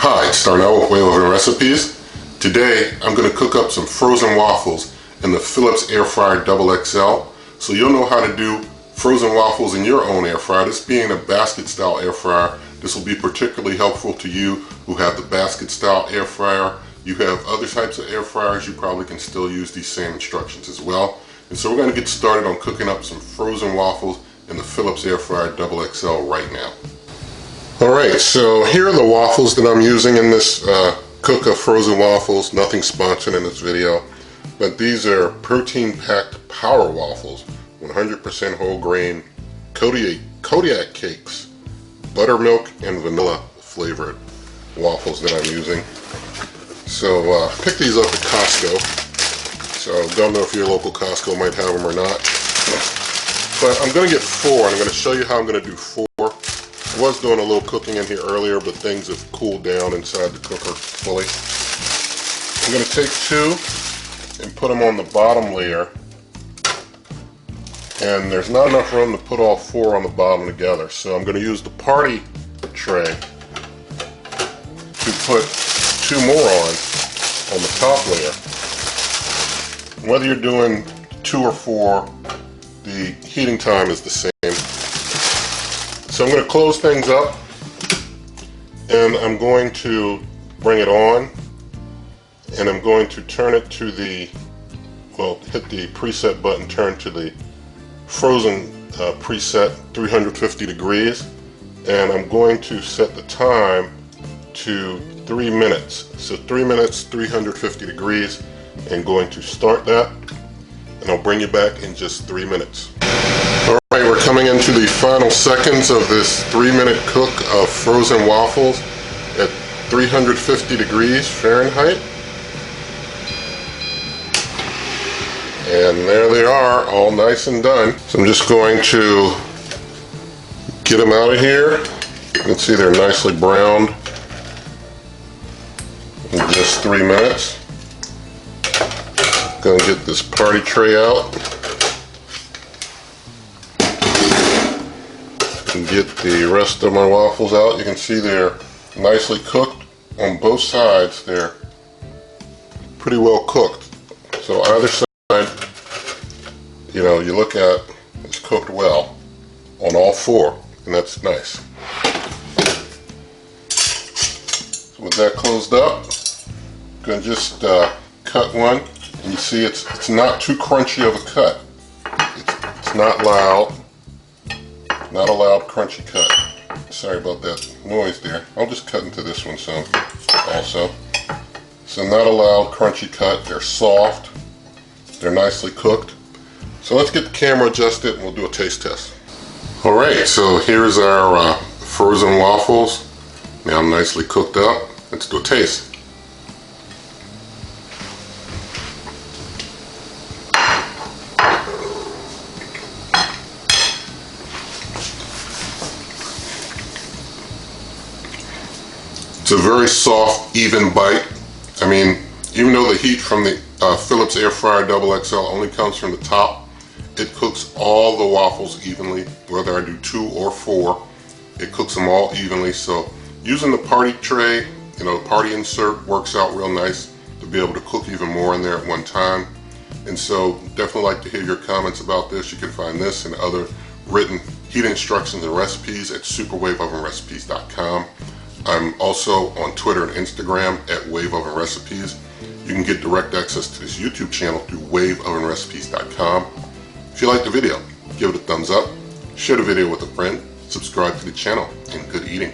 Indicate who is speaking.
Speaker 1: Hi, starting out with NuWave Oven recipes. Today I'm going to cook up some frozen waffles in the Phillips air fryer XXL. So you'll know how to do frozen waffles in your own air fryer. This being a basket style air fryer, this will be particularly helpful to you who have the basket style air fryer. You have other types of air fryers, you probably can still use these same instructions as well. And so we're going to get started on cooking up some frozen waffles in the Phillips air fryer XXL right now. Alright, so here are the waffles that I'm using in this cook of frozen waffles. Nothing sponsored in this video, but these are protein packed power waffles, 100% whole grain, Kodiak cakes, buttermilk and vanilla flavored waffles that I'm using. So pick these up at Costco. So don't know if your local Costco might have them or not, but I'm going to get 4 and I'm going to show you how I'm going to do 4. I was doing a little cooking in here earlier, but things have cooled down inside the cooker fully. I'm going to take 2 and put them on the bottom layer, and there's not enough room to put all 4 on the bottom together, so I'm going to use the party tray to put 2 more on the top layer. Whether you're doing 2 or 4, the heating time is the same. So I'm going to close things up, and I'm going to bring it on, and I'm going to turn it to the, well, hit the preset button, turn to the frozen preset, 350 degrees, and I'm going to set the time to 3 minutes. So 3 minutes, 350 degrees, and going to start that, and I'll bring you back in just 3 minutes. Alright, we're coming into the final seconds of this 3-minute cook of frozen waffles at 350 degrees Fahrenheit. And there they are, all nice and done. So I'm just going to get them out of here. You can see they're nicely browned in just 3 minutes. Going to get this party tray out and get the rest of my waffles out. You can see they're nicely cooked on both sides. They're pretty well cooked. So either side, you know, you look at, it's cooked well on all 4, and that's nice. So with that closed up, I'm going to just cut one, and you see it's not too crunchy of a cut. It's not loud. Not a loud crunchy cut. Sorry about that noise there. I'll just cut into this one some also. So not a loud crunchy cut. They're soft. They're nicely cooked. So let's get the camera adjusted and we'll do a taste test. Alright, so here's our frozen waffles. Now nicely cooked up. Let's do a taste. It's a very soft, even bite. I mean, even though the heat from the Phillips air fryer XXL only comes from the top, it cooks all the waffles evenly. Whether I do 2 or 4, it cooks them all evenly. So using the party tray, you know, party insert works out real nice to be able to cook even more in there at one time. And so definitely like to hear your comments about this. You can find this and other written heat instructions and recipes at superwaveovenrecipes.com. I'm also on Twitter and Instagram at NuWave Oven Recipes. You can get direct access to this YouTube channel through waveovenrecipes.com. If you liked the video, give it a thumbs up, share the video with a friend, subscribe to the channel, and good eating.